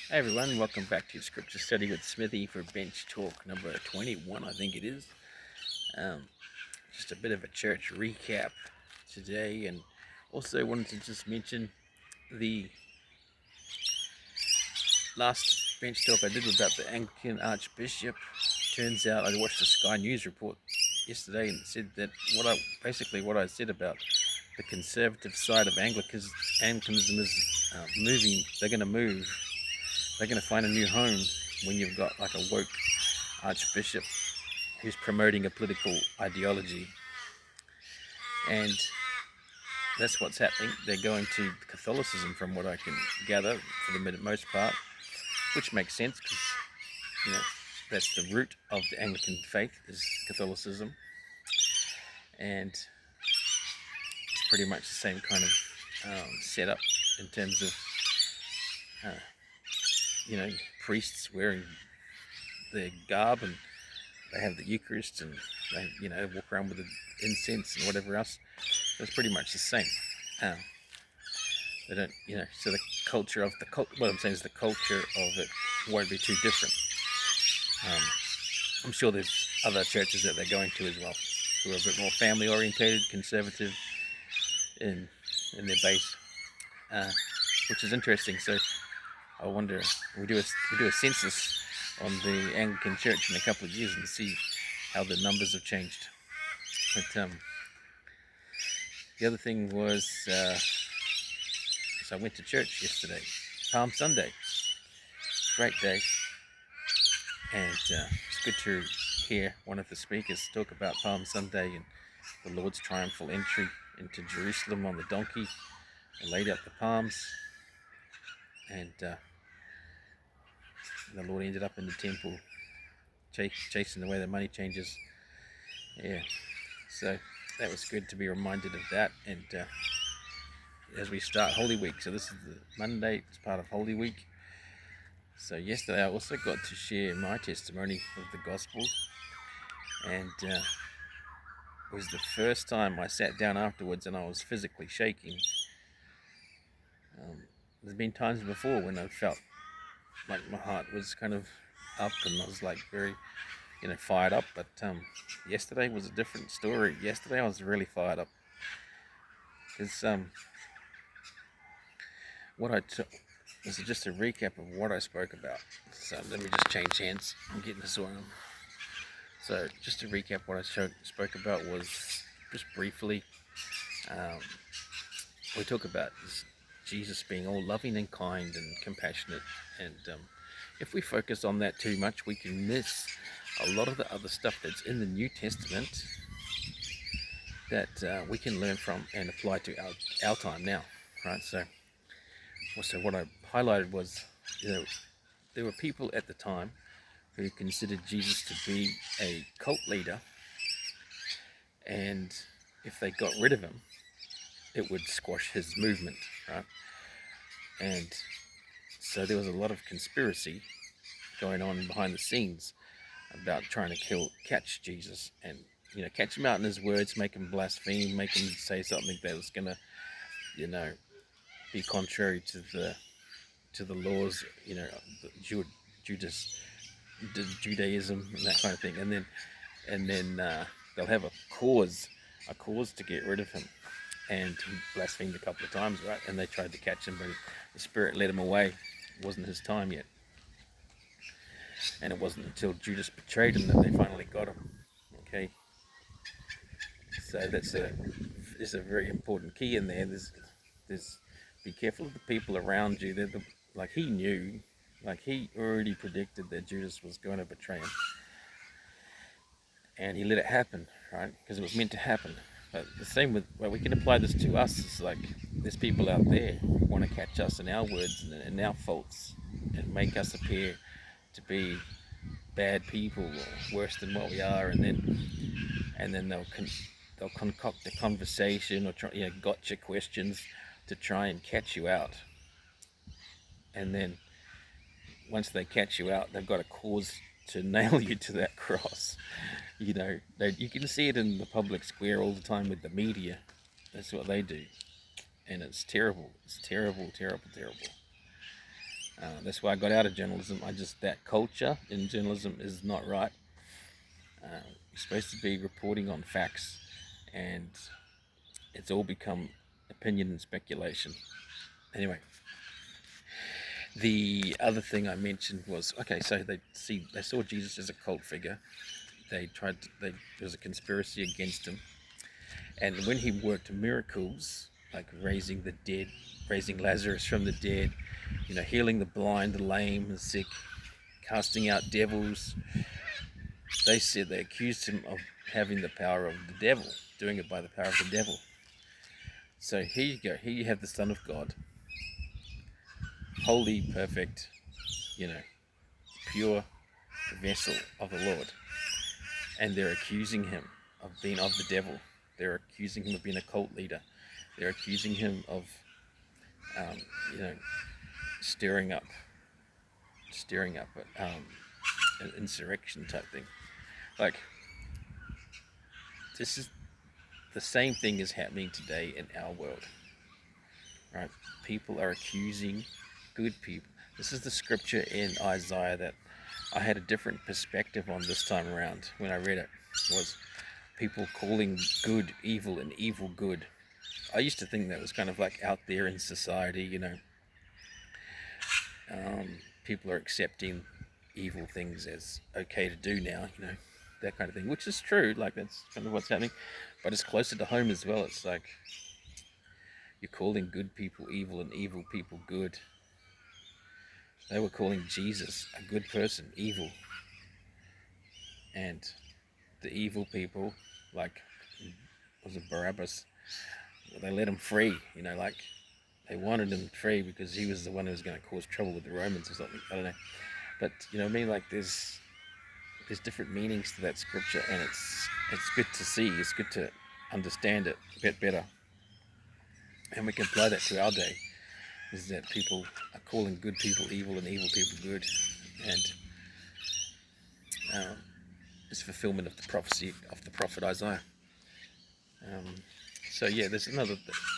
Hey everyone, welcome back to Scripture Study with Smithy for Bench Talk number 21, I think it is. Um, just a bit of a church recap today, and also wanted to just mention the last bench talk I did about the Anglican Archbishop. Turns out I watched the Sky News report yesterday and said that what I said about the conservative side of Anglicanism is moving. They're going to move. They're going to find a new home when you've got like a woke archbishop who's promoting a political ideology. And that's what's happening. They're going to Catholicism, from what I can gather, for the most part, which makes sense because, you know, that's the root of the Anglican faith is Catholicism. And it's pretty much the same kind of setup in terms of, priests wearing their garb, and they have the Eucharist, and they walk around with the incense and whatever else. It's pretty much the same. They don't, so the culture of what I'm saying is the culture of it won't be too different. I'm sure there's other churches that they're going to as well, who are a bit more family orientated, conservative in their base, which is interesting. So I wonder, we do a census on the Anglican Church in a couple of years and see how the numbers have changed. But the other thing was, so I went to church yesterday, Palm Sunday, great day, and it's good to hear one of the speakers talk about Palm Sunday and the Lord's triumphal entry into Jerusalem on the donkey and laid out the palms, and the Lord ended up in the temple chasing away the money changers. Yeah, so that was good to be reminded of that. And as we start Holy Week, so this is the Monday, it's part of Holy Week. So yesterday I also got to share my testimony of the gospel, and it was the first time I sat down afterwards and I was physically shaking. There's been times before when I felt like my heart was kind of up and I was like very fired up, but yesterday was a different story. Yesterday I was really fired up because what I took, this is just a recap of what I spoke about. So let me just change hands. I'm getting this on. So just to recap, what I spoke about was just briefly, we talk about Jesus being all loving and kind and compassionate, and if we focus on that too much, we can miss a lot of the other stuff that's in the New Testament that we can learn from and apply to our time now, right? So what I highlighted was, there were people at the time who considered Jesus to be a cult leader, and if they got rid of him, it would squash his movement, right? And so there was a lot of conspiracy going on behind the scenes about trying to catch Jesus, and catch him out in his words, make him blaspheme, make him say something that was gonna, be contrary to the laws, Judaism and that kind of thing, and then they'll have a cause to get rid of him, and he blasphemed a couple of times, right? And they tried to catch him, but the Spirit led him away. It wasn't his time yet. And it wasn't until Judas betrayed him that they finally got him. Okay, so there's a very important key in there. There's be careful of the people around you. Like he knew, like he already predicted that Judas was going to betray him, and he let it happen, right? Because it was meant to happen. But the same with, well, we can apply this to us. It's like there's people out there who want to catch us in our words and our faults and make us appear to be bad people or worse than what we are, and then they'll concoct a conversation or gotcha questions to try and catch you out. And then once they catch you out, they've got a cause to nail you to that cross. You can see it in the public square all the time with the media. That's what they do, and it's terrible. It's terrible, terrible, terrible. That's why I got out of journalism. That culture in journalism is not right. You're supposed to be reporting on facts, and it's all become opinion and speculation. Anyway, the other thing I mentioned was, okay, so they saw Jesus as a cult figure. There was a conspiracy against him, and when he worked miracles like raising the dead, raising Lazarus from the dead, healing the blind, the lame, the sick, casting out devils, they accused him of having the power of the devil, doing it by the power of the devil. So here you go. Here you have the Son of God, holy, perfect, pure vessel of the Lord, and they're accusing him of being of the devil. They're accusing him of being a cult leader. They're accusing him of, um, you know, stirring up, an insurrection type thing. Like, this is the same thing is happening today in our world, right? People are accusing good people. This is the scripture in Isaiah that I had a different perspective on this time around when I read it. Was people calling good evil and evil good. I used to think that was kind of like out there in society, people are accepting evil things as okay to do now, that kind of thing, which is true. Like, that's kind of what's happening, but it's closer to home as well. It's like you're calling good people evil and evil people good. They were calling Jesus, a good person, evil, and the evil people, like, was it Barabbas? They let him free, like they wanted him free because he was the one who was going to cause trouble with the Romans or something. I don't know, but you know what I mean. Like, there's different meanings to that scripture, and it's good to see. It's good to understand it a bit better, and we can apply that to our day. Is that people are calling good people evil and evil people good, and it's fulfillment of the prophecy of the prophet Isaiah. So yeah, there's another.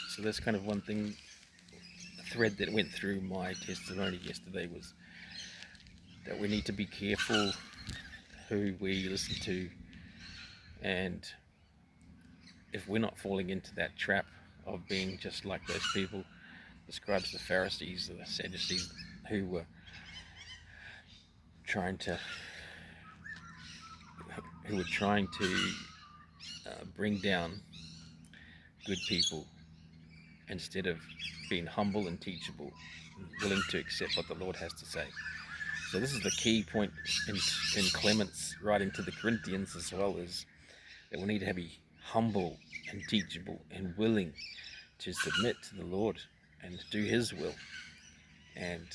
So there's kind of one thing, a thread that went through my testimony yesterday, was that we need to be careful who we listen to, and if we're not falling into that trap of being just like those people, the scribes, the Pharisees, the Sadducees, who were trying to bring down good people instead of being humble and teachable, willing to accept what the Lord has to say. So this is the key point in Clement's writing to the Corinthians as well, is that we need to be humble and teachable and willing to submit to the Lord and do His will, and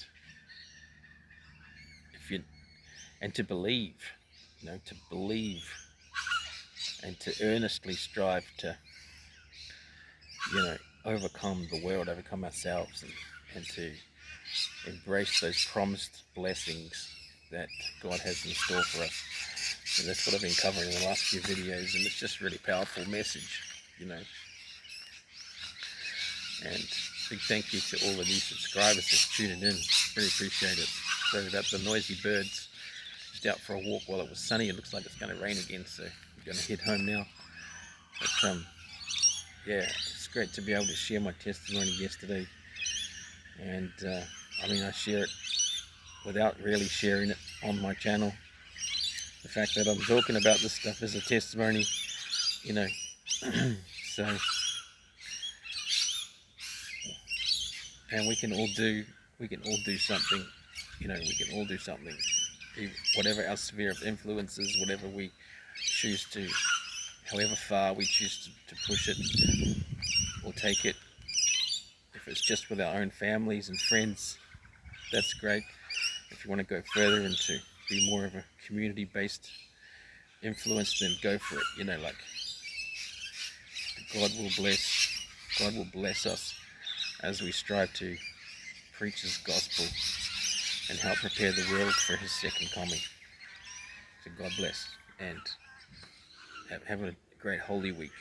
to believe, to believe, and to earnestly strive to, overcome the world, overcome ourselves, and to embrace those promised blessings that God has in store for us. And that's what I've been covering in the last few videos, and it's just a really powerful message, And big thank you to all the new subscribers that's tuning in. Really appreciate it. Sorry about the noisy birds. Just out for a walk while it was sunny. It looks like it's going to rain again, so we're going to head home now. But yeah, it's great to be able to share my testimony yesterday. And I share it without really sharing it on my channel. The fact that I'm talking about this stuff is a testimony, so, and we can all do something, we can all do something, whatever our sphere of influence is, whatever we choose to, however far we choose to push it or take it. If it's just with our own families and friends, that's great. If you want to go further and to be more of a community-based influence, then go for it. Like, God will bless us as we strive to preach His gospel and help prepare the world for His second coming. So God bless, and have a great Holy Week.